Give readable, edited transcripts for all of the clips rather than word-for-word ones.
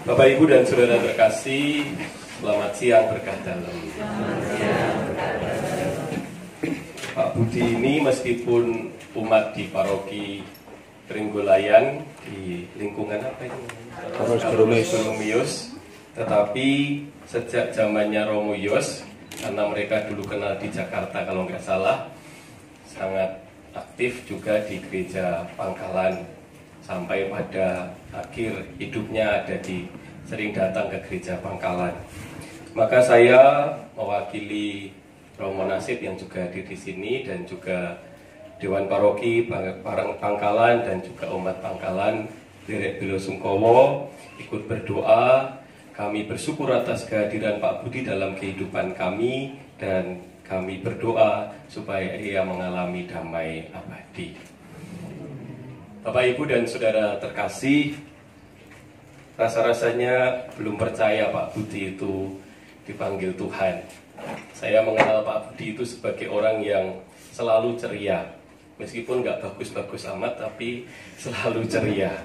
Bapak, Ibu, dan Saudara terkasih, selamat siang berkah dalam. Pak Budi ini meskipun umat di paroki Tringgolayan di lingkungan apa ini? Romius, tetapi sejak zamannya Romo Yos, karena mereka dulu kenal di Jakarta kalau nggak salah, sangat aktif juga di gereja Pangkalan sampai pada akhir hidupnya sering datang ke gereja Pangkalan. Maka saya mewakili Romo Nasib yang juga hadir di sini dan juga Dewan Paroki Pangkalan dan juga umat Pangkalan Derek Bilo Sungkowo ikut berdoa. Kami bersyukur atas kehadiran Pak Budi dalam kehidupan kami dan kami berdoa supaya ia mengalami damai abadi. Bapak, Ibu, dan Saudara terkasih, rasa-rasanya belum percaya Pak Budi itu dipanggil Tuhan. Saya mengenal Pak Budi itu sebagai orang yang selalu ceria. Meskipun nggak bagus-bagus amat, tapi selalu ceria.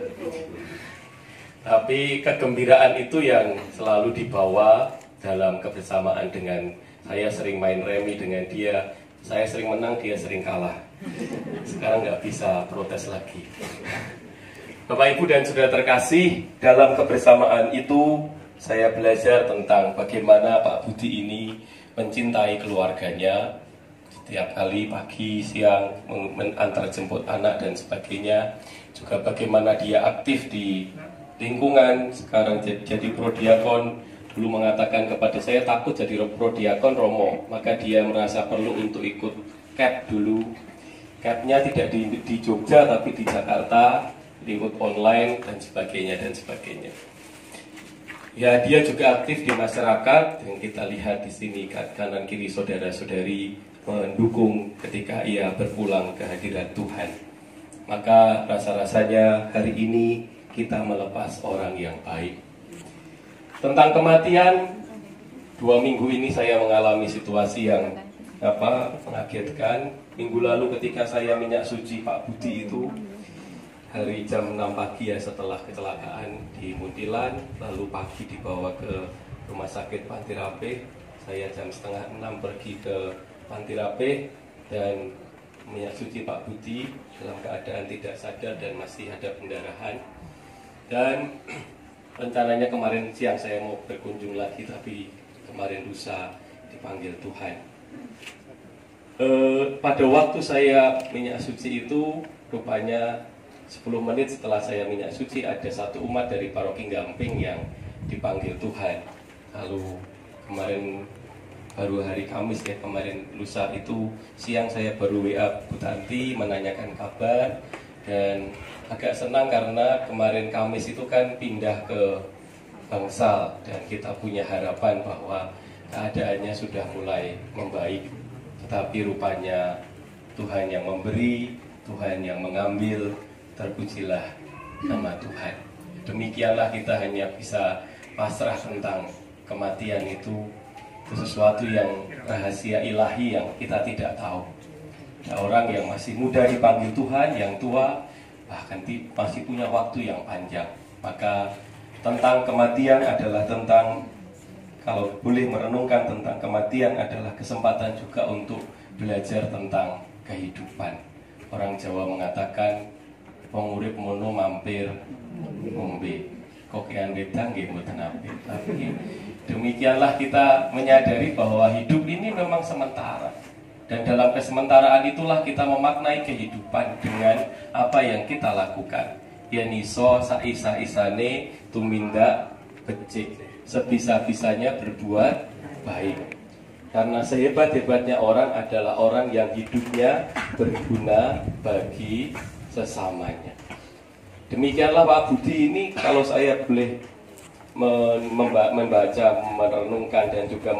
Tapi kegembiraan itu yang selalu dibawa dalam kebersamaan dengan saya sering main remi dengan dia. Saya sering menang, dia sering kalah. Sekarang nggak bisa protes lagi. Bapak, Ibu, dan Saudara terkasih, dalam kebersamaan itu saya belajar tentang bagaimana Pak Budi ini mencintai keluarganya. Setiap kali pagi, siang, mengantar jemput anak dan sebagainya. Juga bagaimana dia aktif di lingkungan, sekarang jadi prodiakon. Dulu mengatakan kepada saya, takut jadi prodiakon Romo, maka dia merasa perlu untuk ikut CAP dulu. CAP-nya tidak di Jogja tapi di Jakarta, ikut online dan sebagainya dan sebagainya. Ya, dia juga aktif di masyarakat yang kita lihat di sini kanan kiri saudara-saudari mendukung ketika ia berpulang ke hadirat Tuhan. Maka rasa-rasanya hari ini kita melepas orang yang baik. Tentang kematian, 2 minggu ini saya mengalami situasi yang mengagetkan. Minggu lalu ketika saya minyak suci Pak Budi itu hari jam 6 pagi ya, setelah kecelakaan di Muntilan, lalu pagi dibawa ke rumah sakit Panti Rapih. Saya jam setengah 6 pergi ke Panti Rapih dan minyak suci Pak Budi dalam keadaan tidak sadar dan masih ada pendarahan. Dan rencananya kemarin siang saya mau berkunjung lagi, tapi kemarin lusa dipanggil Tuhan. Pada waktu saya minyak suci itu, rupanya 10 menit setelah saya minyak suci, ada satu umat dari paroki Gamping yang dipanggil Tuhan. Lalu kemarin baru hari Kamis ya, kemarin lusa itu siang saya baru WA Bu Tanti menanyakan kabar. Dan agak senang karena kemarin Kamis itu kan pindah ke Bangsal dan kita punya harapan bahwa keadaannya sudah mulai membaik. Tetapi rupanya Tuhan yang memberi, Tuhan yang mengambil, terpujilah nama Tuhan. Demikianlah kita hanya bisa pasrah tentang kematian itu sesuatu yang rahasia ilahi yang kita tidak tahu. Ada orang yang masih muda dipanggil Tuhan, yang tua bahkan masih punya waktu yang panjang. Maka tentang kematian adalah tentang, kalau boleh merenungkan tentang kematian adalah kesempatan juga untuk belajar tentang kehidupan. Orang Jawa mengatakan wong urip mono mampir ngombe, kokean wedang nggih mboten apik. Tapi demikianlah kita menyadari bahwa hidup ini memang sementara. Dan dalam kesementaraan itulah kita memaknai kehidupan dengan apa yang kita lakukan. Yen iso saisa-isane tumindak becik, sebisa-bisanya berbuat baik. Karena sehebat-hebatnya orang adalah orang yang hidupnya berguna bagi sesamanya. Demikianlah Pak Budi ini, kalau saya boleh membaca, merenungkan dan juga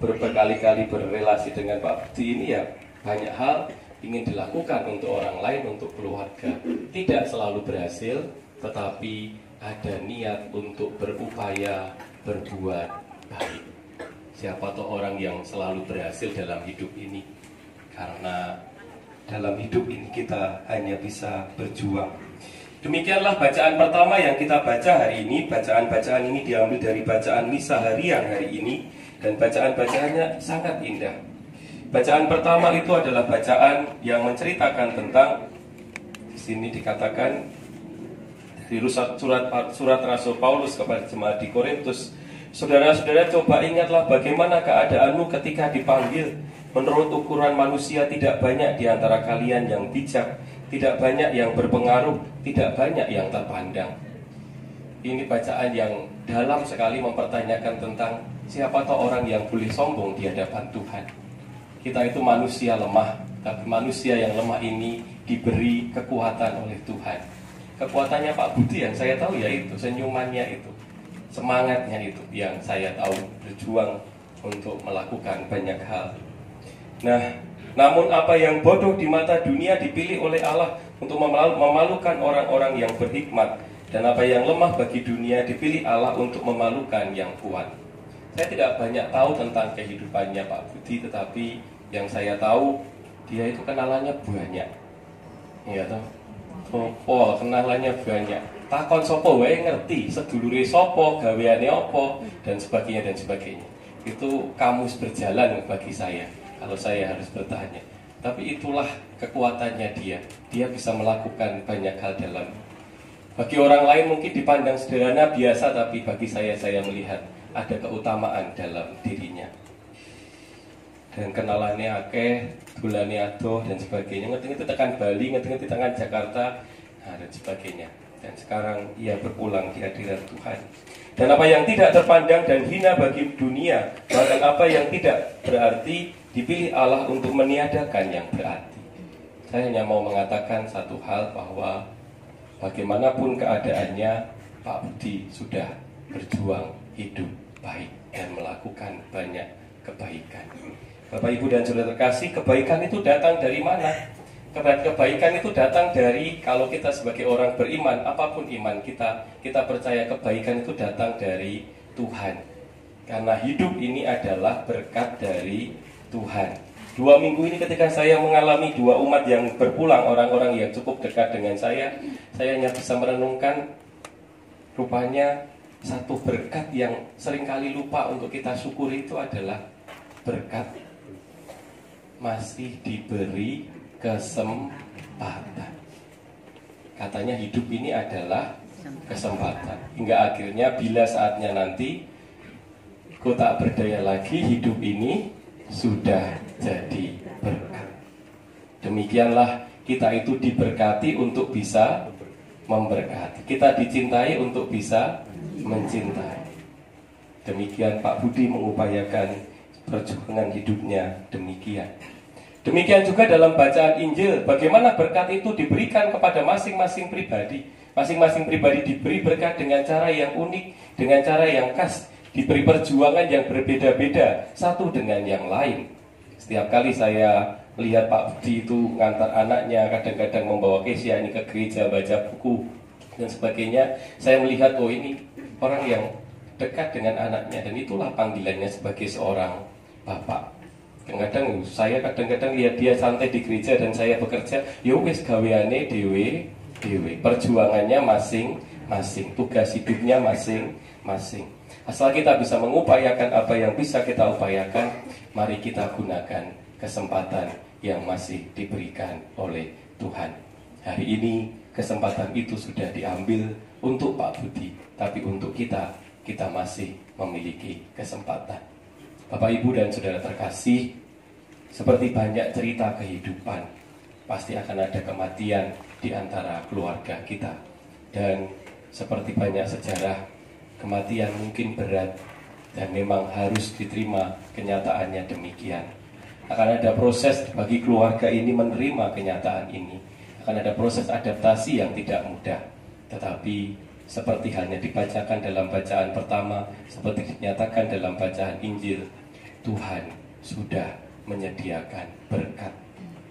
berkali-kali berrelasi dengan Pak Budi ini, ya banyak hal ingin dilakukan untuk orang lain, untuk keluarga. Tidak selalu berhasil, tetapi ada niat untuk berupaya berbuat baik. Siapa tahu orang yang selalu berhasil dalam hidup ini, karena dalam hidup ini kita hanya bisa berjuang. Demikianlah bacaan pertama yang kita baca hari ini. Bacaan-bacaan ini diambil dari bacaan misa harian hari ini, dan bacaan-bacaannya sangat indah. Bacaan pertama itu adalah bacaan yang menceritakan tentang, di sini dikatakan di surat Rasul Paulus kepada jemaat di Korintus, saudara-saudara, coba ingatlah bagaimana keadaanmu ketika dipanggil. Menurut ukuran manusia tidak banyak di antara kalian yang bijak, tidak banyak yang berpengaruh, tidak banyak yang terpandang. Ini bacaan yang dalam sekali mempertanyakan tentang siapa toh orang yang boleh sombong di hadapan Tuhan. Kita itu manusia lemah, tapi manusia yang lemah ini diberi kekuatan oleh Tuhan. Kekuatannya Pak Budi yang saya tahu yaitu senyumannya itu, semangatnya itu yang saya tahu, berjuang untuk melakukan banyak hal. Nah, namun apa yang bodoh di mata dunia dipilih oleh Allah untuk memalukan orang-orang yang berhikmat, dan apa yang lemah bagi dunia dipilih Allah untuk memalukan yang kuat. Saya tidak banyak tahu tentang kehidupannya Pak Budi, tetapi yang saya tahu dia itu kenalannya banyak. Iya toh? Sopo kenalannya banyak. Takon sopo wae ngerti, sedulure sopo, gaweane opo, dan sebagainya dan sebagainya. Itu kamus berjalan bagi saya kalau saya harus bertanya. Tapi itulah kekuatannya dia. Dia bisa melakukan banyak hal dalam. Bagi orang lain mungkin dipandang sederhana biasa, tapi bagi saya melihat ada keutamaan dalam dirinya. Dan kenalannya akeh, dolane adoh dan sebagainya. Ngerti-ngerti tekan Bali, ngerti-ngerti tekan Jakarta, dan sebagainya. Dan sekarang ia berpulang di hadirat Tuhan. Dan apa yang tidak terpandang dan hina bagi dunia, bahkan apa yang tidak berarti, dipilih Allah untuk meniadakan yang berarti. Saya hanya mau mengatakan satu hal, bahwa bagaimanapun keadaannya, Pak Budi sudah berjuang hidup baik dan melakukan banyak kebaikan. Bapak, Ibu, dan saudara terkasih, kebaikan itu datang dari mana? Kebaikan itu datang dari, kalau kita sebagai orang beriman, apapun iman kita percaya kebaikan itu datang dari Tuhan. Karena hidup ini adalah berkat dari Tuhan. 2 minggu ini ketika saya mengalami 2 umat yang berpulang, orang-orang yang cukup dekat dengan saya hanya bisa merenungkan, rupanya satu berkat yang seringkali lupa untuk kita syukuri itu adalah berkat masih diberi kesempatan. Katanya hidup ini adalah kesempatan. Hingga akhirnya bila saatnya nanti ku tak berdaya lagi, hidup ini sudah jadi berkat. Demikianlah kita itu diberkati untuk bisa memberkati. Kita dicintai untuk bisa mencintai. Demikian Pak Budi mengupayakan perjuangan hidupnya demikian. Demikian juga dalam bacaan Injil, bagaimana berkat itu diberikan kepada masing-masing pribadi. Masing-masing pribadi diberi berkat dengan cara yang unik, dengan cara yang khas, diberi perjuangan yang berbeda-beda satu dengan yang lain. Setiap kali saya melihat Pak Budi itu ngantar anaknya, kadang-kadang membawa Kesia ini ke gereja, baca buku dan sebagainya, saya melihat, oh ini orang yang dekat dengan anaknya, dan itulah panggilannya sebagai seorang bapak. Kadang-kadang lihat dia santai di gereja dan saya bekerja, ya wis gaweane dewe, perjuangannya masing-masing, tugas hidupnya masing-masing. Asal kita bisa mengupayakan apa yang bisa kita upayakan, mari kita gunakan kesempatan yang masih diberikan oleh Tuhan. Hari ini kesempatan itu sudah diambil untuk Pak Budi, tapi untuk kita masih memiliki kesempatan. Bapak, Ibu, dan saudara terkasih, seperti banyak cerita kehidupan, pasti akan ada kematian di antara keluarga kita. Dan seperti banyak sejarah, kematian mungkin berat dan memang harus diterima, kenyataannya demikian. Akan ada proses bagi keluarga ini menerima kenyataan ini. Akan ada proses adaptasi yang tidak mudah. Tetapi seperti halnya dibacakan dalam bacaan pertama, seperti dinyatakan dalam bacaan Injil, Tuhan sudah menyediakan berkat.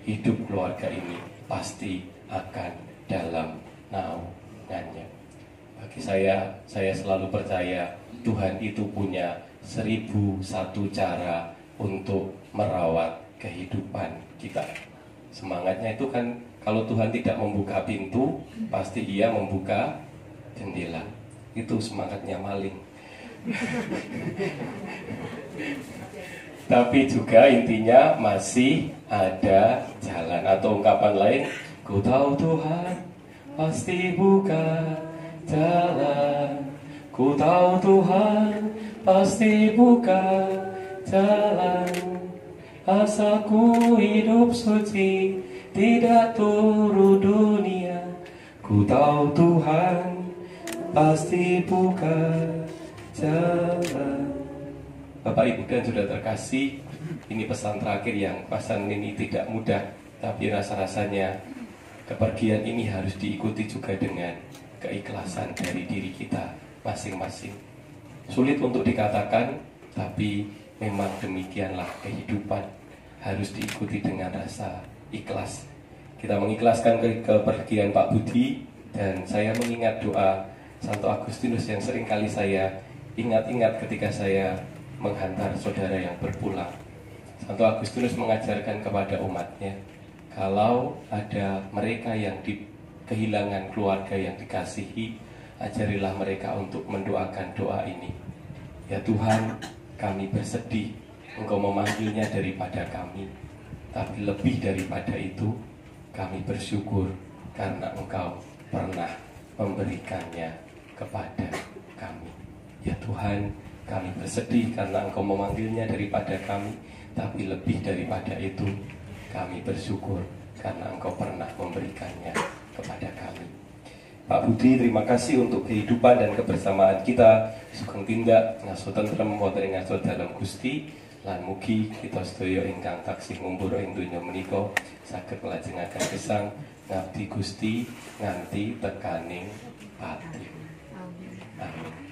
Hidup keluarga ini pasti akan dalam naungannya. Bagi saya selalu percaya Tuhan itu punya 1001 cara untuk merawat kehidupan kita. Semangatnya itu kan Kalau Tuhan tidak membuka pintu, pasti Ia membuka jendela. Itu semangatnya maling. Tapi juga intinya masih ada jalan. Atau ungkapan lain, ku tahu Tuhan pasti buka jalan. Ku tahu Tuhan pasti buka jalan. Asalku hidup suci, tidak turun dunia. Ku tahu Tuhan pasti buka jalan. Bapak Ibu dan Saudara terkasih, ini pesan terakhir yang pesan ini tidak mudah, tapi rasa-rasanya kepergian ini harus diikuti juga dengan keikhlasan dari diri kita masing-masing. Sulit untuk dikatakan, tapi memang demikianlah kehidupan, harus diikuti dengan rasa ikhlas. Kita mengikhlaskan kepergian Pak Budi, dan saya mengingat doa Santo Agustinus yang sering kali saya ingat-ingat ketika saya menghantar saudara yang berpulang. Santo Agustinus mengajarkan kepada umatnya, kalau ada mereka yang kehilangan keluarga yang dikasihi, ajarilah mereka untuk mendoakan doa ini. Ya Tuhan, kami bersedih Engkau memanggilnya daripada kami, tapi lebih daripada itu, kami bersyukur karena Engkau pernah memberikannya kepada kami. Ya Tuhan, kami bersedih karena Engkau memanggilnya daripada kami, tapi lebih daripada itu, kami bersyukur karena Engkau pernah memberikannya kepada kami. Pak Budi, terima kasih untuk kehidupan dan kebersamaan kita. Sugeng tindak ngaso tentrem wonten ing ngaso dalam Gusti, lan mugi kita sedaya ingkang taksih ngumpul ing donya menika saged nglajengaken gesang ngabdi Gusti nganti tekaning pati. Amin.